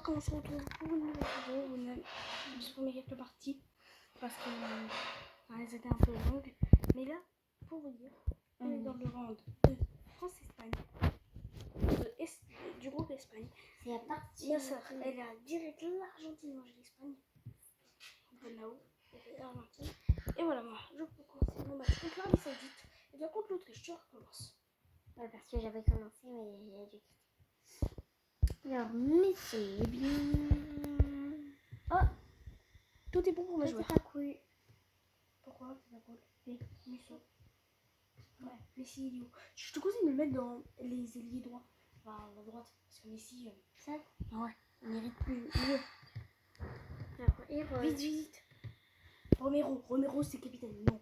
quand on se retrouve pour une nouvelle vidéo, juste pour mes quelques parties, parce que elles étaient un peu longues. Mais là, pour vous dire, on est dans le round de France-Espagne, du groupe Espagne. C'est la partie. Ma soeur, elle a direct l'Argentine, moi j'ai l'Espagne. Là-haut, l'Argentine. Et voilà, moi, je peux commencer mon match contre l'Arabie Saoudite. Et bien contre l'Autriche, je recommence. Ouais, parce que j'avais commencé, mais j'ai dû. Alors, mais c'est bien. Oh, tout est bon pour mes joueurs. C'est pas cool. Pourquoi c'est pas cool? Messi. Ouais, Messi, il est où? Je te conseille de le mettre dans les ailiers droits. Enfin, à la droite. Parce que Messi, Ça? ouais, il mérite plus mieux. Alors, Vite. Romero, c'est capitaine. Non.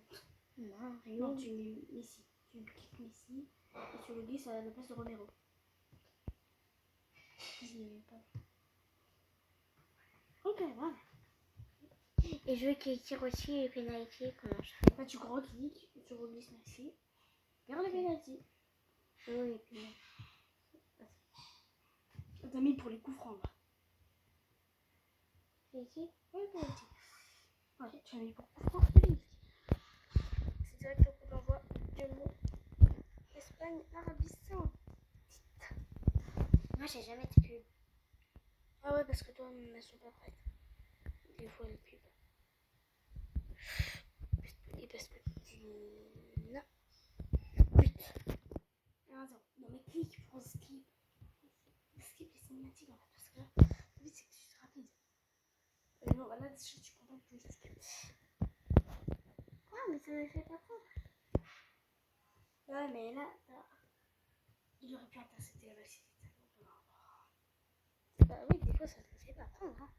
Non, tu mets Messi. Tu cliques Messi et tu le glisses à la place de Romero. Ok, voilà. Et je veux qu'il tire aussi les pénalités. Comment je fais? Là, tu cliques et tu reglisses Messi. Regarde les pénalités. Oui, et puis. T'as mis pour les coups francs là. Ici? Oui, pénalité. Ouais, tu as mis pour coups francs pénalité. C'est direct au coup d'envoi du mot Espagne-Arabie Saoudite. Moi, j'ai jamais de pub. Ah ouais, parce que toi, elles sont pas prêtes. Des fois, les pubs. Et parce que tu... Non. 8. 1-0. Non, mais clique pour skip. Skip les cinématiques en fait. Parce que là, le but c'est que tu sois rapide. Non, là, tu prends pas le joystick. Ah, mais ça me fait pas peur. Ouais, mais là, il aurait pu intercepter la balle si c'était bah oui, des fois ça te fait pas prendre. Hein.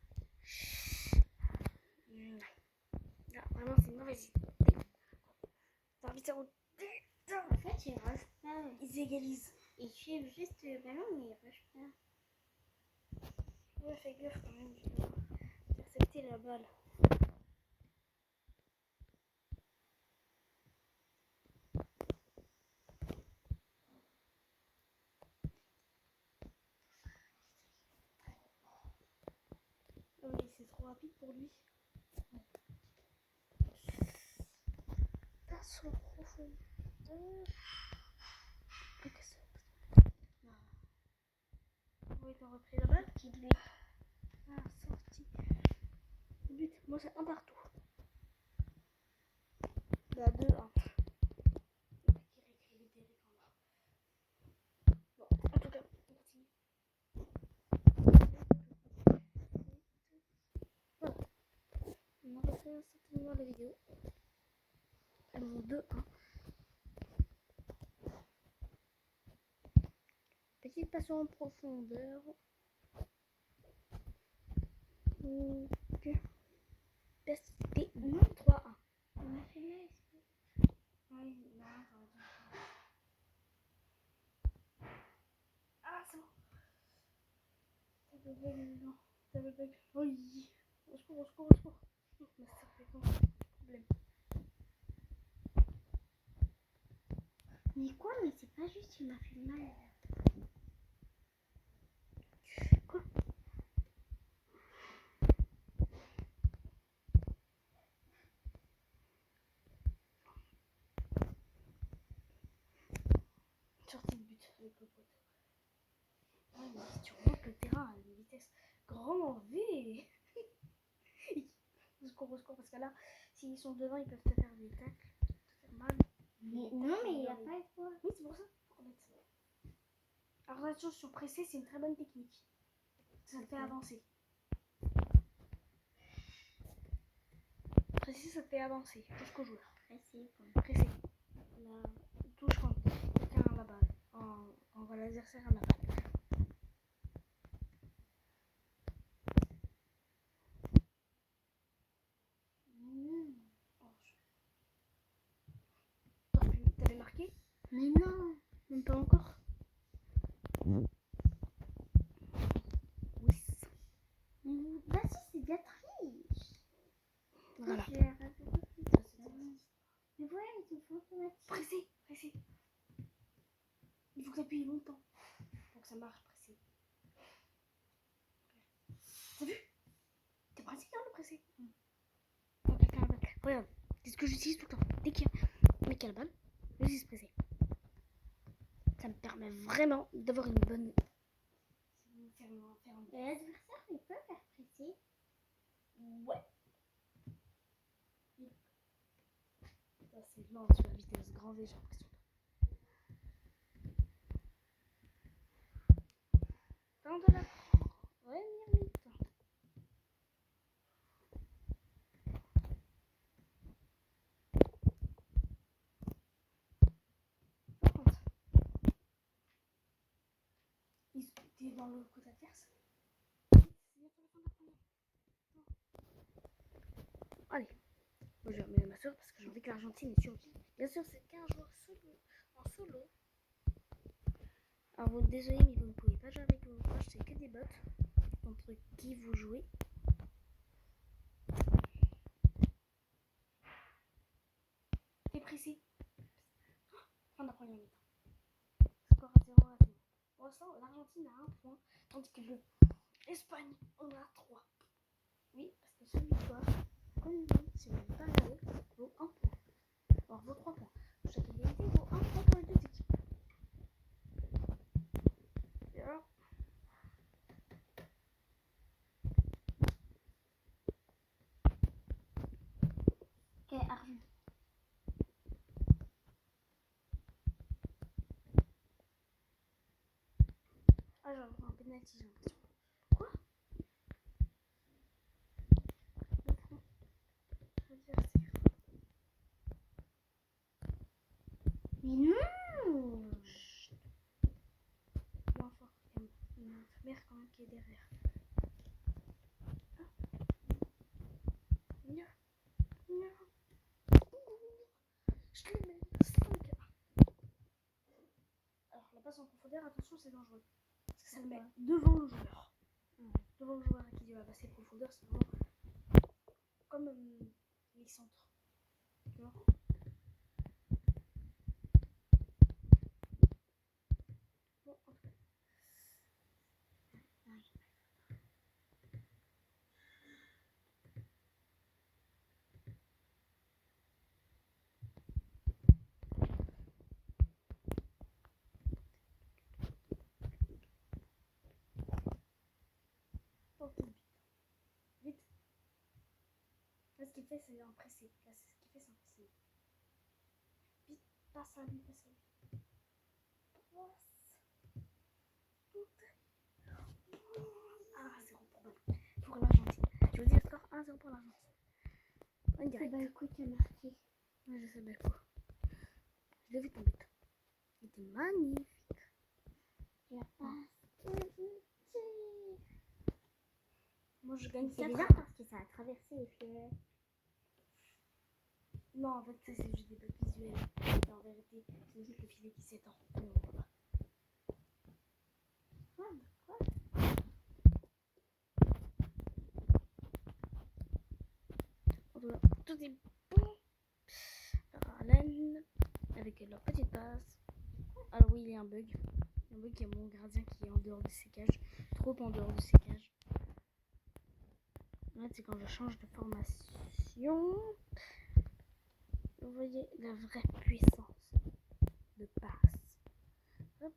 Là, vraiment, c'est une mauvaise idée. L'arbitre putain. En fait, il rush pas. Ils égalisent. Il suit juste le ballon, mais il rush pas. Ouais, fais gaffe quand même. Tu dois intercepter la balle. Oh, mais c'est trop rapide pour lui. Passe en profondeur. Oui, t'as repris la balle. Petit but. Ah, sorti. But. Moi, c'est un partout. Bah, 2-1. Bon, en tout cas, on continue. Voilà. On a refait certainement la vidéo. Elles vont 2-1. Petite passe en profondeur. Ok. C'était 3-1. On a fait mal. Oui, non, ça va bien. Ah, c'est bon. T'avais bug. Oui. Au secours. Non, mais ça fait quoi? Problème. Mais quoi? Mais c'est pas juste, il m'a fait mal. Quoi? Sortie de but avec le poteau. Ah, mais si tu remontes le terrain à une vitesse grand V. Au secours, parce que là, s'ils sont devant, ils peuvent te faire des tacles, te faire mal. Mais non, mais il n'y a pas de quoi. Oui, c'est pour ça. Alors attention, presser, c'est une très bonne technique. Ça te fait avancer. Presser, ça te fait avancer jusqu'au joueur. Presser. La touche quand quelqu'un a la balle. Quand l'adversaire a la balle. T'avais marqué? Mais non. Même pas encore. Oui. Bah si, c'est de la triche. Voilà. Mais voilà, il faut automatique. Presser. Il faut que tu appuies longtemps pour que ça marche, presser. pressé. Oh, quelqu'un a la balle. Regarde, c'est ce que j'utilise tout le temps. Dès qu'il y a un mec qui a la balle, j'utilise pressé. Ça me permet vraiment d'avoir une bonne. Et l'adversaire, il peut faire presser. Ouais. Ça, c'est lent sur la vitesse grand V, j'ai l'impression. Temps de la première mi-temps. Ils étaient dans le côté adverse. Allez, moi je vais remettre ma soeur parce que j'ai envie que l'Argentine est survie. Bien sûr, c'est qu'un joueur solo, en solo. Alors, vous, désolé, mais vous ne pouvez pas jouer avec vos proches, c'est que des bots contre qui vous jouez. T'es pressé. Fin de la première mi-temps. Score 0 à 0. Pour l'instant, l'Argentine a 1 point, tandis que l'Espagne en a 3. Oui, parce que seule victoire, comme nous, si vous n'avez pas regardé, vaut 1 point. Alors, vaut 3 points. Chaque égalité vaut 1 point pour les deux équipes. Et alors, Ok, Argent. ah, genre, un penalty, j'ai l'impression. Quoi? Adversaire. Mais non! Chut. Moins fort. Il y a une mère quand même qui est derrière. Nya. Nya. Je l'ai mis 5-1. Alors, la passe en profondeur, attention, c'est dangereux. Parce que ça le met devant le joueur. Devant le joueur à qui il va passer profondeur, c'est vraiment comme les centres. Tu vois? Bon, en tout cas. Ok, vite. Vite. Là, ce qu'il fait, c'est un pressé. Là, c'est ce qu'il fait, c'est un pressé. Vite, passe à lui, passe à lui. Ah, 0 pour l'Argentine. Je vous dis le score 1-0 pour l'Argentine. En C'est direct. Balco qui a marqué. Ouais, je sais Belko. Je l'ai vu tomber. Il était magnifique. La passe. Moi, je gagne C'est 4 bizarre parce que ça a traversé les filets. Non, en fait, ça, c'est juste des bugs visuels. Et en vérité, c'est juste le filet qui s'étend. Mais on voit pas. Quoi? En tout cas, tout est bon. Arlen, avec leur petite passe. Alors oui, il y a un bug. Il y a un bug, il y a mon gardien qui est en dehors de ses cages. Trop en dehors de ses cages. En fait, c'est quand je change de formation. Vous voyez la vraie puissance de passe. Hop,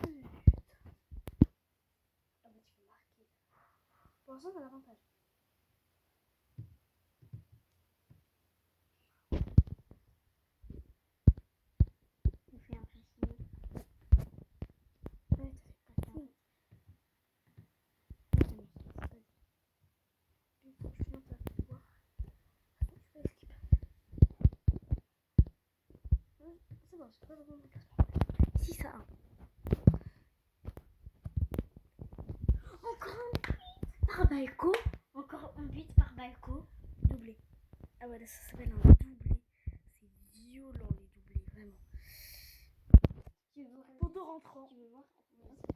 but. Ah bah tu peux marquer. Pour l'instant, t'as l'avantage. Je fais impressionner. Ouais, t'as fait pression. Il faut que je monte à pouvoir. Je fais skip. C'est bon, j'ai pas besoin de classement. 6 à 1. Encore un but par Balco. Encore un but par Balco. Doublé. Ah ouais, là, ça s'appelle un doublé. C'est violent les doublés, vraiment. Tu veux voir? Poteau rentrant. Tu veux voir?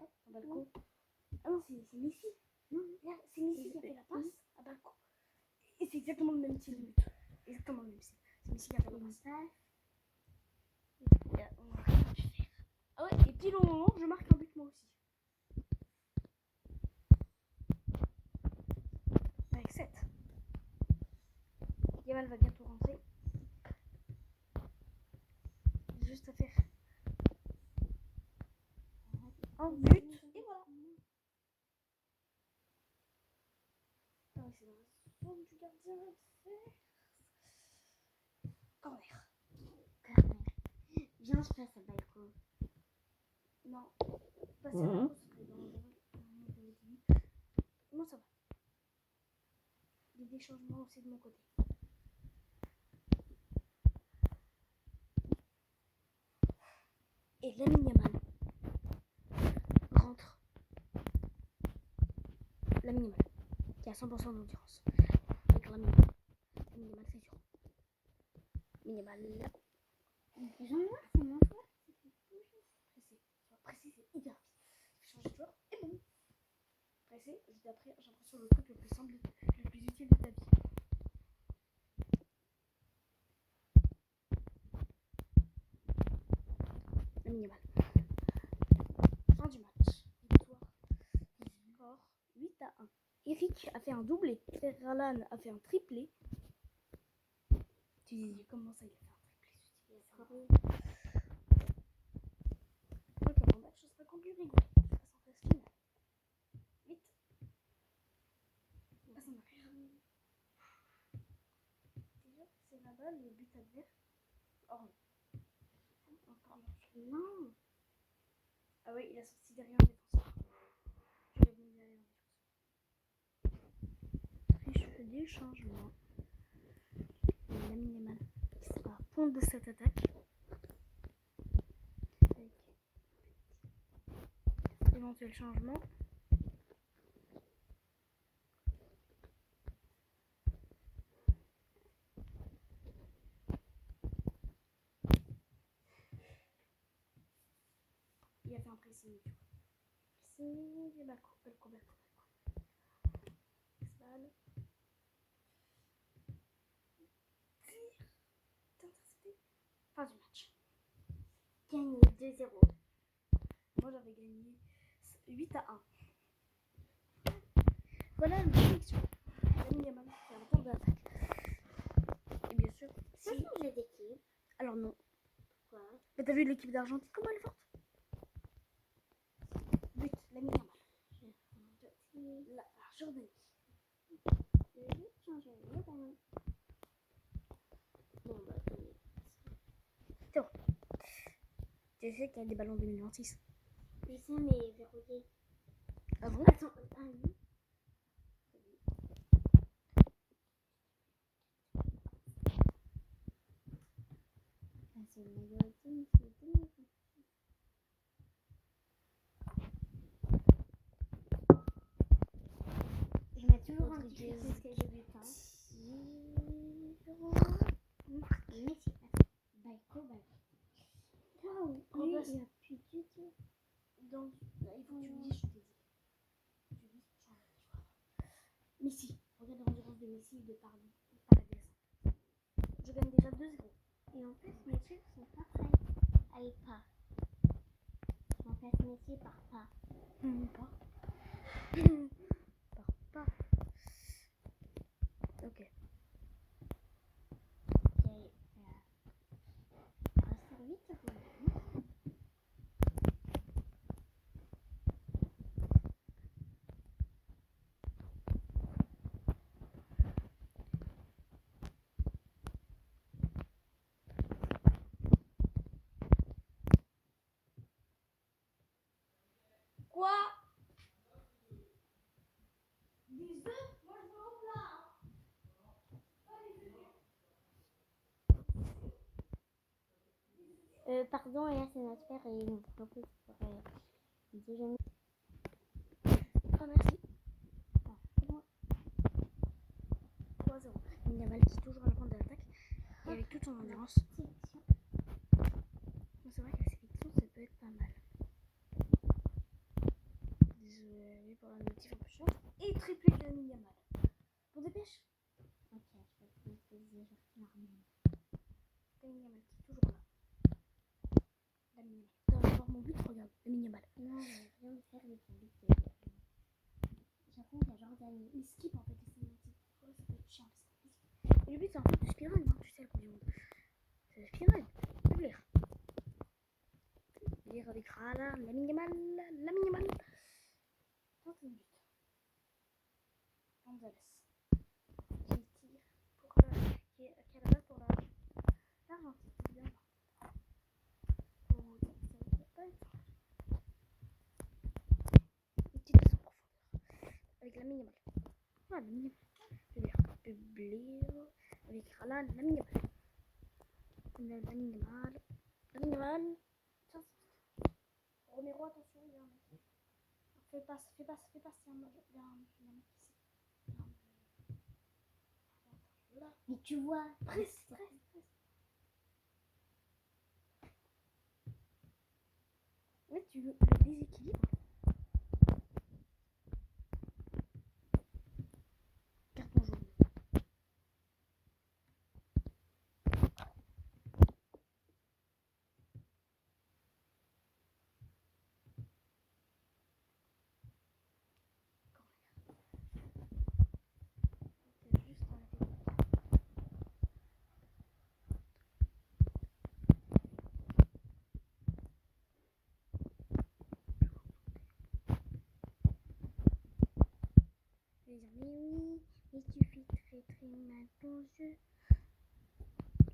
Hop, un Balco. Ah non, c'est Messi. Non, regarde, c'est Messi qui a fait la passe à Balco. Et c'est exactement le même style de but. Exactement le même style. C'est Messi qui a fait la passe. Ah ouais, et pile au moment où je marque un but moi aussi. Avec 7. Yamal va bientôt rentrer. Juste à faire un but. Et voilà. Ah oui, c'est dans la zone du gardien. Corner. Viens, je passe à Baïko. Non. Passer à la course. Non, ça va. Il y a des changements aussi de mon côté. Et Lamine Yamal rentre. Lamine Yamal qui a 100% d'endurance. Avec Lamine Yamal. Lamine Yamal, c'est sûr. Lamine Yamal. Jean-Noir, c'est mon choix. Pressé. Pressé, c'est hyper vite. Changer de joueur et bon. Pressé, j'ai l'impression le truc le plus simple, le plus utile de ta vie. Lamine Yamal. Fin du match. Victoire. Score 8-1. Eric a fait un doublé. Ferran a fait un triplé. Tu disais comment ça il a fait un triplé? Donc mon match sera contre l'Uruguay. Je passe en phase finale. Vite. Passe en arrière. Déjà, c'est la balle, le but adverse. Oh non. Encore non. Ah oui, il a sorti derrière un défenseur. Je l'ai mis derrière un défenseur. Triche des changements. Lamine Yamal qui sera à pont de cette attaque. Avec éventuel changement. Il a fait un pressing. Pressing et Balco. Balle. Tir. Intercepté. Fin du match. Gagné 2-0. Moi j'avais gagné 8-1. Voilà une sélection. Lamine Yamal fait un tour d'attaque. Et bien sûr, Si si. changer d'équipe. Alors non. Pourquoi? Mais t'as vu l'équipe d'Argentine, comment elle est forte? But, Lamine Yamal. La Jordanie. Je vais changer le ballon. Bon, bah, C'est bon. Tu sais qu'il y a des ballons 2026. je sais, mais verrouillé. Ah bon? Attends, ah oui. Ah, c'est une majorité, c'est 2026. Je mets toujours un petit côté de but. Messi. Baïko. Waouh, On lui, passe. il a plus du tout. Donc, il faut que tu me dises, je t'ai dit. Tu dis, change de joueur. Messi. Regarde l'endurance de Messi de par la glace. Je gagne déjà 2-0. Et en plus, mes trucs sont pas prêts. Allez, pas. Je remplace Messi par pas. Pas. Pas. Ok. Ok, ça reste vite, ça peut être. Quoi? Des œufs? Moi je veux au plat. Pardon, et là c'est notre père et il nous propose pour déjeuner. Oh merci. Ah, c'est bon. 3-0. Yamal qui est toujours à la pointe de l'attaque. Et avec toute son endurance. Section. C'est vrai que la sélection ça peut être pas mal. Désolé pour la notif un peu chiante. Et triplé de Lamine Yamal. Pour dépêche. Ok, je vais te poser l'armée. Lamine Yamal qui est toujours là. Lamine Yamal. Tu vas voir mon but, regarde. Lamine Yamal. Non, je viens de faire le public. J'affronte la Jordanie. Il skip en fait les cinématiques. Ouais, ça peut être chiant. Le but c'est en fait de speedrun, hein, tu sais, la Coupe du Monde. C'est le speedrun. Tu peux lire. Lire avec Rala, la minimale. Dans ton but. Gonzalez. Qui tire pour qui est à Canada pour l'Argentine. C'est bien. Une petite passe en profondeur. Avec la minimale. Ah, la minimale. Je vais lire. Publier. Avec Rala, la minimale. La minimale. Tiens, Romero, attention, il y a un mec. Fais passe, il y a un mec ici. Là. Mais tu vois, Presse. Ouais, tu le déséquilibre. Carton jaune. Juste arrêter. Je vais dire, mais oui, mais tu fais très mal ton jeu.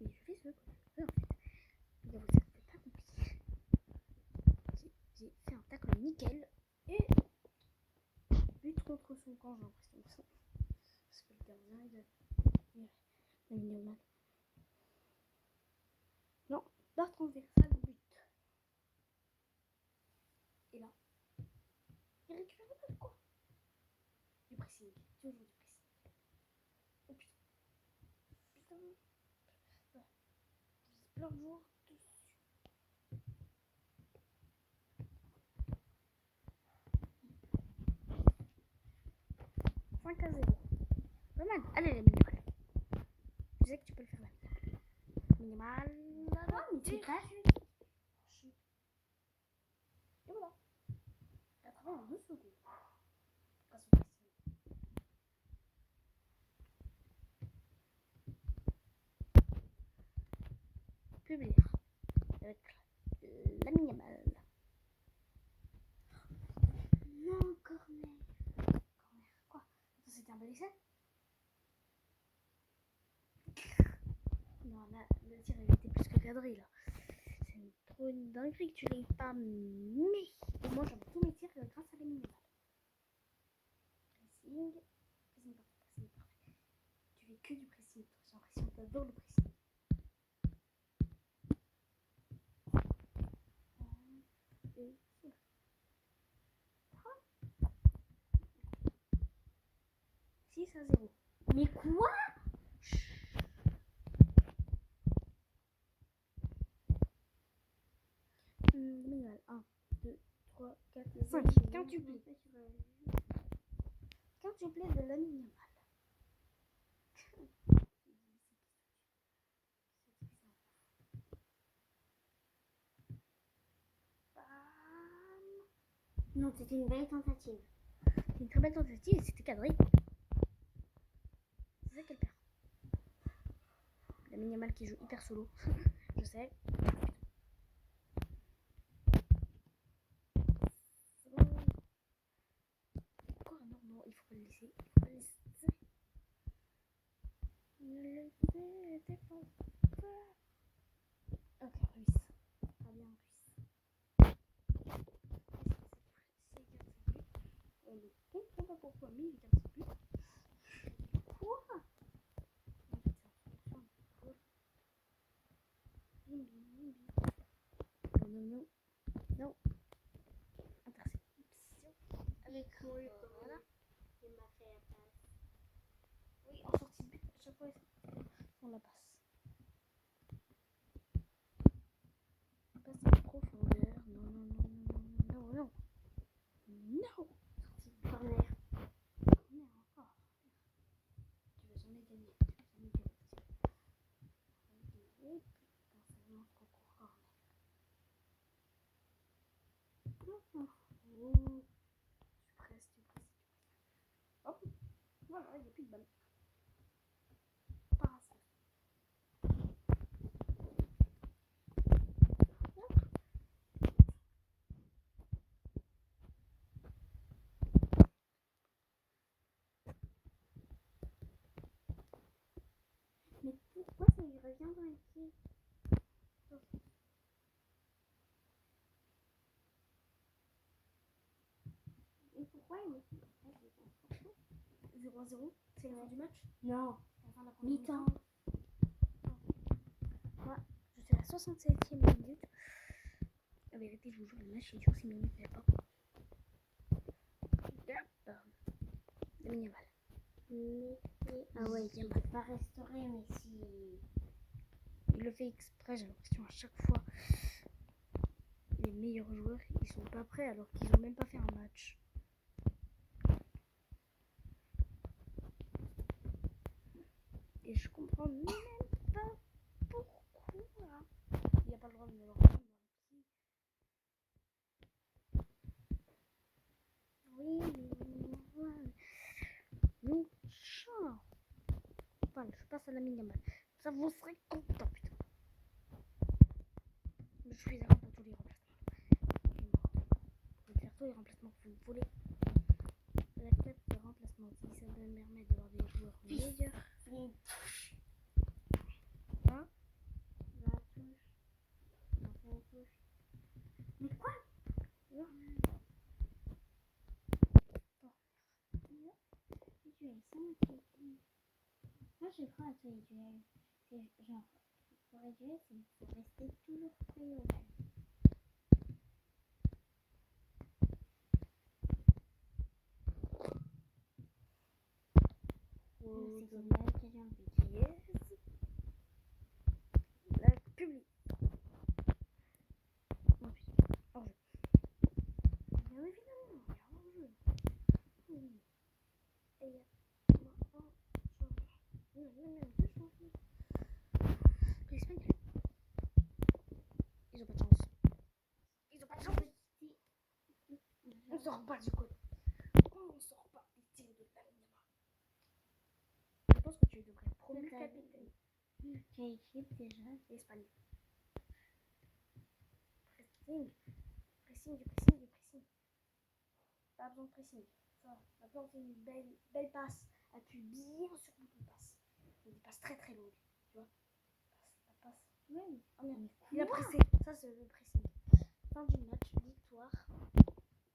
Mais je fais ce que je veux en fait. Vous avez pas compris. J'ai fait un tackle nickel et but contre son camp, j'ai l'impression. Parce que le gardien il a mis mal. Non, barre transversale, but. Et là, il récupère le ballon quoi. Du pressing, toujours du pressing. Oh putain. Ouais. Plein de joueurs dessus. 5-0. Pas mal. Allez, les minimales. Je sais que tu peux le faire là. Minimal. quoi, mais tu passes. Et voilà. 82 secondes. Grâce au pressing. Publier. Avec la minimale. Non, corner. Quoi? Ça c'était un bel essai? Non, là, le tir il était plus que cadré là. C'est trop une dinguerie que tu l'aies pas. Mais moi j'avais tous mes tirs grâce à la minimale. Pressing. Pressing parfait. Tu fais que du pressing. J'ai l'impression que t'adores le pressing. Et 6-0. Mais quoi? Minimale. 1, 2, 3, 4, 5. Quintuplé. Quintuplé de la minimale. Non, c'était une belle tentative. C'est une très belle tentative et c'était cadré. C'est ça qu'elle perd. La minimale qui joue hyper solo. Je sais. Quoi? Non, il faut pas le laisser. Ne le laissez pas. Ok, Ruiz. Pas bien, Ruiz. On ne comprend pas pourquoi, mais il est un petit peu. Quoi? Non. Interception. Avec Oui, voilà. il m'a fait la passe. Oui, en sortie de but, à chaque fois, on la passe. Passe en profondeur. Non. Sortie de Corner. corner encore. Tu vas jamais gagner. Et putain, ça vient en concours corner. Oh. Tu presses. Hop. Voilà, il n'y a plus de balle. Parasol. viens dans l'équipe. Et pourquoi il me fait 0-0, c'est la fin du match. Non, La fin de la première mi-temps. Moi, je suis à la 67e minute. La vérité, je vous jure, le match est sur 6 minutes, mais pas. Lamine Yamal. Ah ouais, il Yamal. ne peut pas restaurer, mais si. Il le fait exprès, j'ai l'impression à chaque fois. Les meilleurs joueurs, ils sont pas prêts alors qu'ils ont même pas fait un match. Et je comprends même pas pourquoi. Il n'y a pas le droit de me le reprendre dans le pied. Oui, mais mon chat. Voilà, je passe à la mine mal. Ça vous serait content, putain. Je suis d'accord pour tous les remplacements. Vous pouvez faire tous les remplacements que vous voulez. La tête de remplacement, si ça me permet d'avoir des joueurs meilleurs. Hein? La touche. La touche. Mais quoi? Non. Moi je crois à tous les duels. C'est genre, pour les duels, c'est faut rester toujours prêt au bal. C'est une balle qui vient de but. Yes. La publie. Oh putain. Hors jeu. Mais oui, évidemment, il y a hors jeu. Oui. Et il y a un changement. Non, deux changements. L'Espagne. Ils ont pas de chance. Ils ont pas de chance. On sort pas du côté. On sort pas des tirs de Lamine Yamal. Je pense que tu devrais promu capitaine. Quelle équipe déjà? L'Espagne. Pressing. Pressing. Pas besoin de pressing. Ça va. Maintenant, on fait une belle passe. Appuie bien sur le bouton de passe. C'est une passe très très longue. Tu vois? La passe. Oui. Oh merde. Il a pressé. Ça, c'est le pressing. Fin du match. Victoire.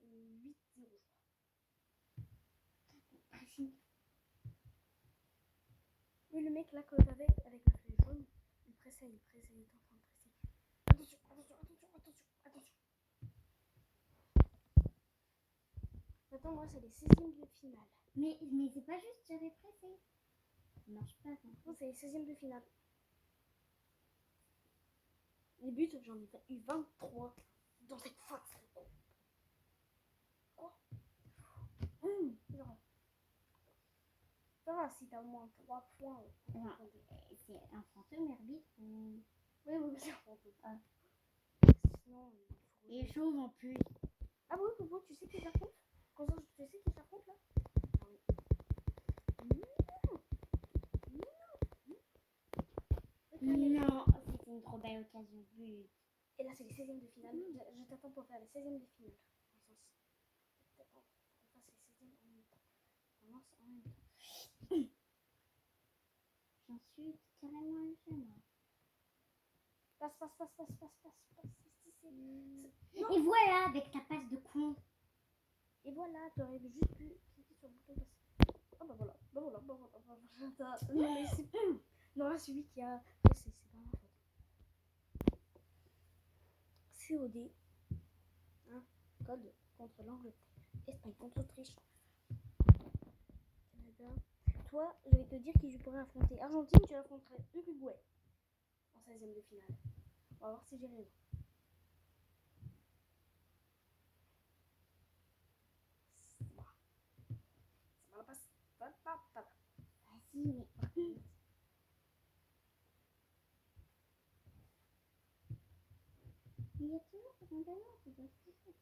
8-0. Pressing. Oui, le mec là que j'avais avec la feuille jaune, il pressait, il était en train de presser. Attention. Maintenant, moi, c'est les 16e de finale. Mais c'est pas juste, j'avais pressé. Ça marche pas. Non, c'est les 16e de finale. Les buts, j'en ai eu 23 dans cette phase. Quoi? Ça va, si t'as au moins 3 points. C'est un fantôme arbitre ou. Oui, c'est un fantôme. Ah. Sinon, il est chauve en plus. Ah oui, tu sais qui j'affronte? Tu sais qui j'affronte là? Ah oui. Non, c'est une trop belle occasion. But. Et là, c'est les 16e de finale. Je t'attends pour faire les 16e de finale. Je t'attends pour faire les 16e en même temps. On lance en même temps. J'en suis carrément un jeu, moi. Passe. Et voilà, avec ta passe de con. Et voilà, t'aurais juste pu cliquer sur le bouton passer. Oh bah voilà. Non, mais c'est non, là, celui qui a pressé, c'est pas ma faute. COD. Hein, code contre l'Angleterre. Espagne contre Autriche. Canada. Toi, je vais te dire qui je pourrais affronter. Argentine, tu affronterais Uruguay en 16e de finale. On va voir si j'ai raison. Ça va passer. Vas-y, mais. Il y a toujours un ballon qui doit se faire.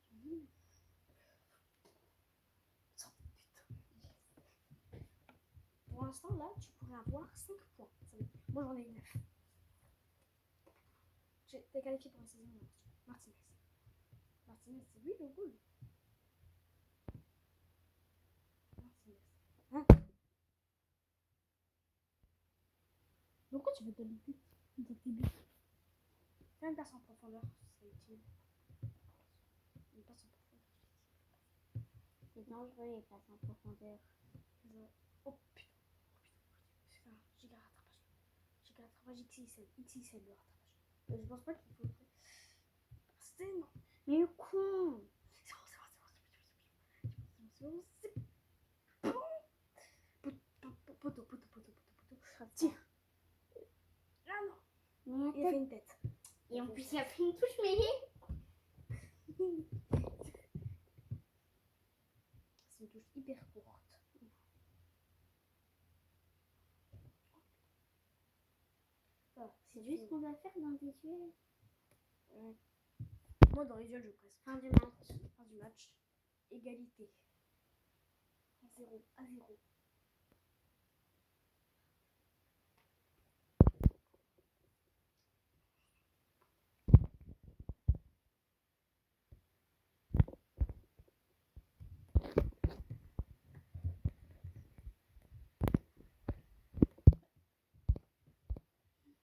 Pour l'instant, là, tu pourrais avoir 5 points. Moi, j'en ai 9. T'es qualifié pour la saison Martinez. Martinez, c'est lui le goal. Martinez. Hein? Pourquoi tu veux donner le but? Dans tes buts. Fais une passe en profondeur, c'est utile. Une passe en profondeur. C'est dangereux les passes en profondeur. Oh putain. Putain, giga rattrapage. Giga rattrapage XXL. XXL le rattrapage. Je pense pas qu'il faut. C'est non. Mais le con. C'est bon, c'est bon. C'est bon. Poteau. Tiens. Ah non. Mais Il a fait une tête. Et en plus, il a fait une touche, mais. C'est une touche hyper courte. Voilà, C'est juste ce qu'on doit faire dans des duels. Moi, dans les duels, je presse. Fin du match. Fin du match. Égalité. 0 à 0.